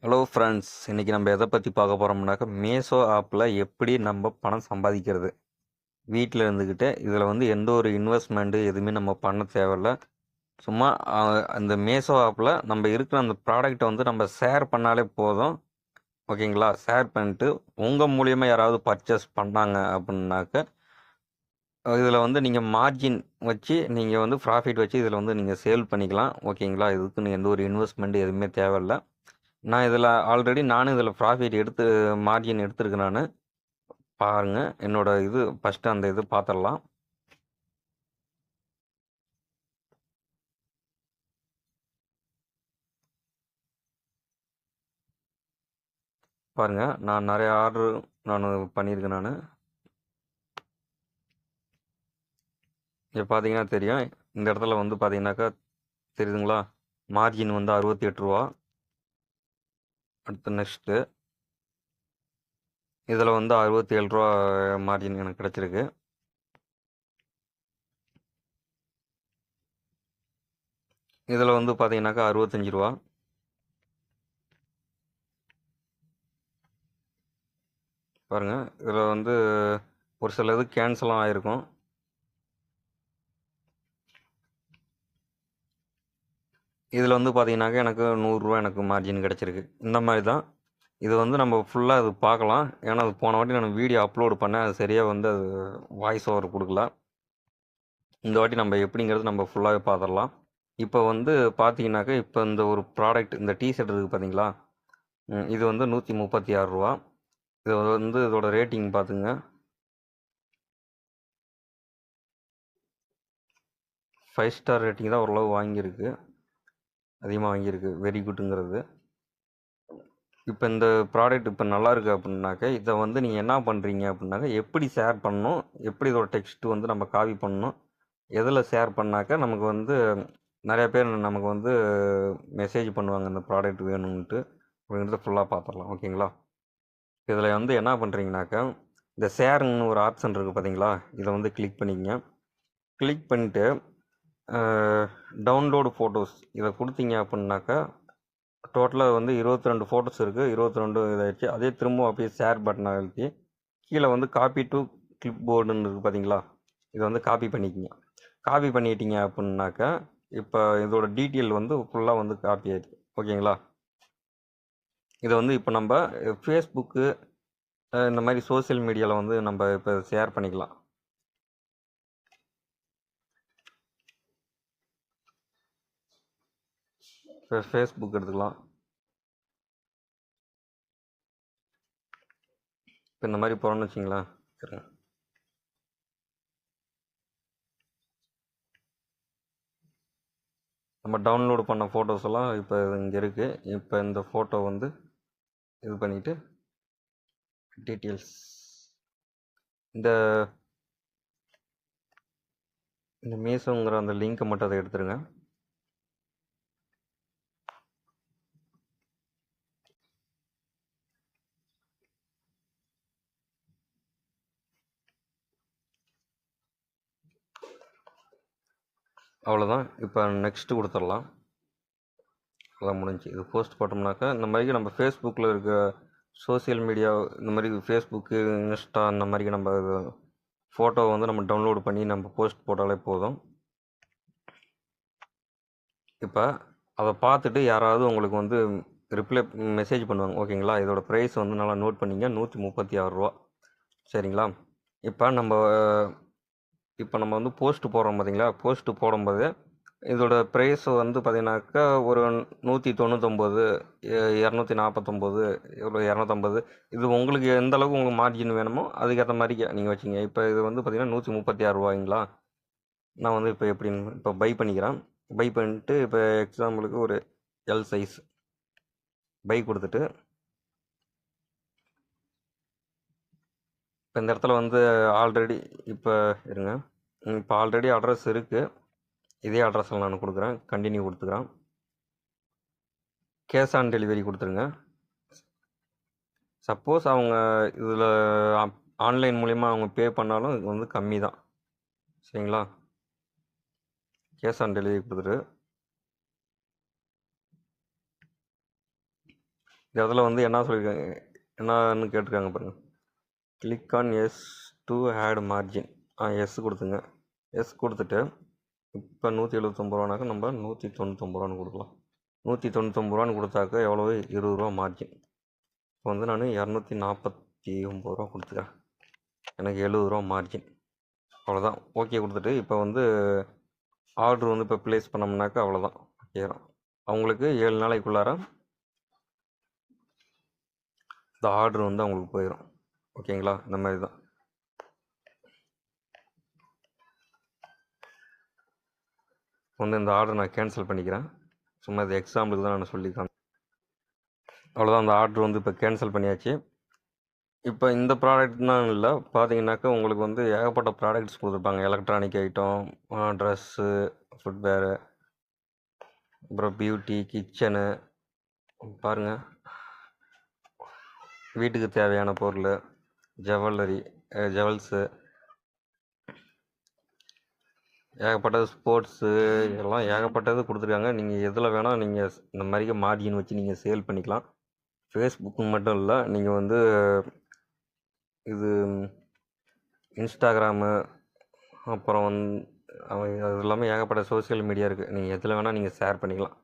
Hello friends, இன்றைக்கி நம்ம எதை பற்றி பார்க்க போகிறோம்னாக்கா மீஷோ ஆப்பில் எப்படி நம்ம பணம் சம்பாதிக்கிறது. வீட்டில் இருந்துக்கிட்டு இதில் எந்த ஒரு இன்வெஸ்ட்மெண்ட்டு எதுவுமே நம்ம பண்ண தேவையில்ல. சும்மா அந்த மீஷோ ஆப்பில் நம்ம இருக்கிற அந்த ப்ராடக்ட்டை நம்ம ஷேர் பண்ணாலே போதும். ஓகேங்களா? ஷேர் பண்ணிட்டு உங்கள் மூலியமாக யாராவது பர்ச்சேஸ் பண்ணாங்க அப்படின்னாக்க இதில் நீங்கள் மார்ஜின் வச்சு நீங்கள் ப்ராஃபிட் வச்சு இதில் நீங்கள் சேல் பண்ணிக்கலாம். ஓகேங்களா? இதுக்குன்னு எந்த ஒரு இன்வெஸ்ட்மெண்ட் எதுவுமே தேவையில்ல. நான் இதில் ஆல்ரெடி நானும் இதில் ப்ராஃபிட் எடுத்து மார்ஜின் எடுத்திருக்கேன் நான். பாருங்கள், என்னோட இது ஃபஸ்ட்டு அந்த இது பார்த்துடலாம். பாருங்கள், நான் நிறைய ஆர்டர் நான் பண்ணியிருக்கேன் நான். இங்கே பார்த்தீங்கன்னா தெரியும், இந்த இடத்துல பார்த்தீங்கன்னாக்கா தெரியுதுங்களா, மார்ஜின் 68 ரூபா. அடுத்து நெக்ஸ்ட்டு இதில் 67 ரூபா மார்ஜின் எனக்கு கிடச்சிருக்கு. இதில் பார்த்தீங்கன்னாக்கா 65 ரூபா. பாருங்கள், இதில் ஒரு சில இது கேன்சலும் ஆகிருக்கும். இதில் பார்த்தீங்கன்னாக்கா எனக்கு 100 ரூபா எனக்கு மார்ஜின் கிடச்சிருக்கு. இந்த மாதிரி தான் இது நம்ம ஃபுல்லாக இது பார்க்கலாம். ஏன்னா அது போன வாட்டி நான் வீடியோ அப்லோடு பண்ணேன், அது சரியாக அது வாய்ஸ் ஓவர் கொடுக்கல. இந்த வாட்டி நம்ம எப்படிங்கிறது நம்ம ஃபுல்லாகவே பார்த்துடலாம். இப்போ பார்த்தீங்கன்னாக்கா இப்போ இந்த ஒரு ப்ராடக்ட், இந்த டிஷர்ட் இருக்குது பார்த்தீங்களா, இது 136 ரூபா. இது இதோட ரேட்டிங் பார்த்துங்க, 5 ஸ்டார் ரேட்டிங் தான் ஓரளவு வாங்கியிருக்கு, அதிகமாக வாங்கியிருக்கு, வெரி குட்டுங்கிறது. இப்போ இந்த ப்ராடக்ட் இப்போ நல்லா இருக்குது அப்படின்னாக்கா இதை நீங்கள் என்ன பண்ணுறீங்க அப்படின்னாக்கா எப்படி ஷேர் பண்ணணும், எப்படி இதோட டெக்ஸ்ட்டு நம்ம காப்பி பண்ணணும், எதில் ஷேர் பண்ணாக்கா நமக்கு நிறைய பேர் நமக்கு மெசேஜ் பண்ணுவாங்க இந்த ப்ராடக்ட் வேணும்ன்ட்டு. அப்படிங்கிறத ஃபுல்லாக பார்த்துடலாம். ஓகேங்களா? இதில் என்ன பண்ணுறீங்கனாக்கா இந்த ஷேருன்னு ஒரு ஆப்ஷன் இருக்குது பார்த்தீங்களா, இதை கிளிக் பண்ணிக்கங்க. கிளிக் பண்ணிவிட்டு டவுன்லோடு ஃபோட்டோஸ் இதை கொடுத்தீங்க அப்படின்னாக்கா டோட்டலாக 22 ஃபோட்டோஸ் இருக்குது. 22 இதாகிடுச்சு. அதே திரும்பவும் அப்படியே ஷேர் பட்டனை அழுத்தி கீழே காப்பி டு கிளிப் போர்டுன்னு இருக்குது பார்த்தீங்களா, இதை காப்பி பண்ணிக்கிங்க. காப்பி பண்ணிட்டீங்க அப்படின்னாக்கா இப்போ இதோட டீட்டெயில் ஃபுல்லாக காப்பி ஆகிடுது. ஓகேங்களா? இதை இப்போ நம்ம ஃபேஸ்புக்கு இந்த மாதிரி சோசியல் மீடியாவில் நம்ம இப்போ ஷேர் பண்ணிக்கலாம். இப்போ ஃபேஸ்புக் எடுத்துக்கலாம். இப்போ இந்த மாதிரி போகிறோன்னு வச்சிங்களேன். சரிங்க, நம்ம டவுன்லோடு பண்ண ஃபோட்டோஸ் எல்லாம் இப்போ இங்கே இருக்குது. இப்போ இந்த ஃபோட்டோ இது பண்ணிவிட்டு டீட்டெயில்ஸ் இந்த இந்த மீஷோங்கிற அந்த லிங்க்கை மட்டும் அதை எடுத்துருங்க. அவ்வளோதான். இப்போ நெக்ஸ்ட்டு கொடுத்துடலாம். அதான் முடிஞ்சு. இது போஸ்ட் போட்டோம்னாக்கா இந்த மாதிரி நம்ம ஃபேஸ்புக்கில் இருக்க சோசியல் மீடியா, இந்த மாதிரி ஃபேஸ்புக்கு, இன்ஸ்டா, இந்த மாதிரி நம்ம ஃபோட்டோ நம்ம டவுன்லோடு பண்ணி நம்ம போஸ்ட் போட்டாலே போதும். இப்போ அதை பார்த்துட்டு யாராவது உங்களுக்கு ரிப்ளை மெசேஜ் பண்ணுவாங்க. ஓகேங்களா? இதோட ப்ரைஸ் நல்லா நோட் பண்ணிங்க, 136 ரூபா. சரிங்களா? இப்போ நம்ம போஸ்ட் போடுறோம் பார்த்தீங்களா, போஸ்ட்டு போடும்போது இதோட ப்ரைஸ் பார்த்தீங்கன்னாக்கா ஒரு 199, 249, இவ்வளோ 250. இது உங்களுக்கு எந்த அளவுக்கு உங்களுக்கு மார்ஜின் வேணுமோ அதுக்கேற்ற மாதிரி நீங்கள் வச்சிங்க. இப்போ இது பார்த்தீங்கன்னா 136 ரூபாய்ங்களா. நான் இப்போ எப்படின்னு இப்போ பை பண்ணிக்கிறேன். பை பண்ணிட்டு இப்போ எக்ஸாம்பிளுக்கு ஒரு எல் சைஸ் பை கொடுத்துட்டு இப்போ இந்த இடத்துல ஆல்ரெடி இப்போ இருங்க, இப்போ ஆல்ரெடி அட்ரஸ் இருக்குது. இதே அட்ரஸில் நான் கொடுக்குறேன், கண்டினியூ கொடுத்துக்கிறேன். கேஷ் ஆன் டெலிவரி கொடுத்துருங்க. சப்போஸ் அவங்க இதில் ஆன்லைன் மூலிமா அவங்க பே பண்ணாலும் இது கம்மி தான். சரிங்களா? கேஷ் ஆன் டெலிவரி கொடுத்துட்டு இந்த இடத்துல வந்து என்ன சொல்லியிருக்காங்க, என்னன்னு கேட்டிருக்காங்க பாருங்கள். Click on yes to add margin. Yes கொடுத்துங்க. எஸ் கொடுத்துட்டு இப்போ 179 ரூபானாக்கா நம்ம 199 ரூபான்னு கொடுக்கலாம். 199 ரூபான்னு கொடுத்தாக்க எவ்வளவு? 20 ரூபா மார்ஜின். இப்போ வந்து நான் 249 ரூபா கொடுத்துக்கிறேன். எனக்கு 70 ரூபா மார்ஜின். அவ்வளோதான். ஓகே கொடுத்துட்டு இப்போ வந்து ஆர்டர் வந்து இப்போ ப்ளேஸ் பண்ணோம்னாக்கா அவ்வளோதான். ஓகேதான். அவங்களுக்கு 7 நாளைக்குள்ளார இந்த ஆர்டர் வந்து அவங்களுக்கு போயிடும். ஓகேங்களா? இந்த மாதிரி தான். வந்து இந்த ஆர்டர் நான் கேன்சல் பண்ணிக்கிறேன். சும்மா இது எக்ஸாம்பிளுக்கு தான் நான் சொல்லியிருக்கேன். அவ்வளோதான். அந்த ஆர்டர் வந்து இப்போ கேன்சல் பண்ணியாச்சு. இப்போ இந்த ப்ராடக்ட்னா இல்லை, பார்த்தீங்கன்னாக்கா உங்களுக்கு வந்து ஏகப்பட்ட ப்ராடக்ட்ஸ் கொடுத்துருப்பாங்க. எலக்ட்ரானிக் ஐட்டம், ட்ரெஸ்ஸு, ஃபுட்வேரு, அப்புறம் பியூட்டி, கிச்சனு, பாருங்கள், வீட்டுக்கு தேவையான பொருள், ஜுவல்லரி, ஜுவல்ஸு, ஏகப்பட்டது, ஸ்போர்ட்ஸு, எல்லாம் ஏகப்பட்டது கொடுத்துருக்காங்க. நீங்கள் எதில் வேணால் நீங்கள் இந்த மாதிரி மார்ஜின் வச்சு நீங்கள் சேல் பண்ணிக்கலாம். ஃபேஸ்புக்கு மட்டும் இல்லை, நீங்கள் வந்து இது இன்ஸ்டாகிராமு, அப்புறம் அது எல்லாமே ஏகப்பட்ட சோஷியல் மீடியா இருக்குது. நீங்கள் எதில் வேணால் நீங்கள் ஷேர் பண்ணிக்கலாம்.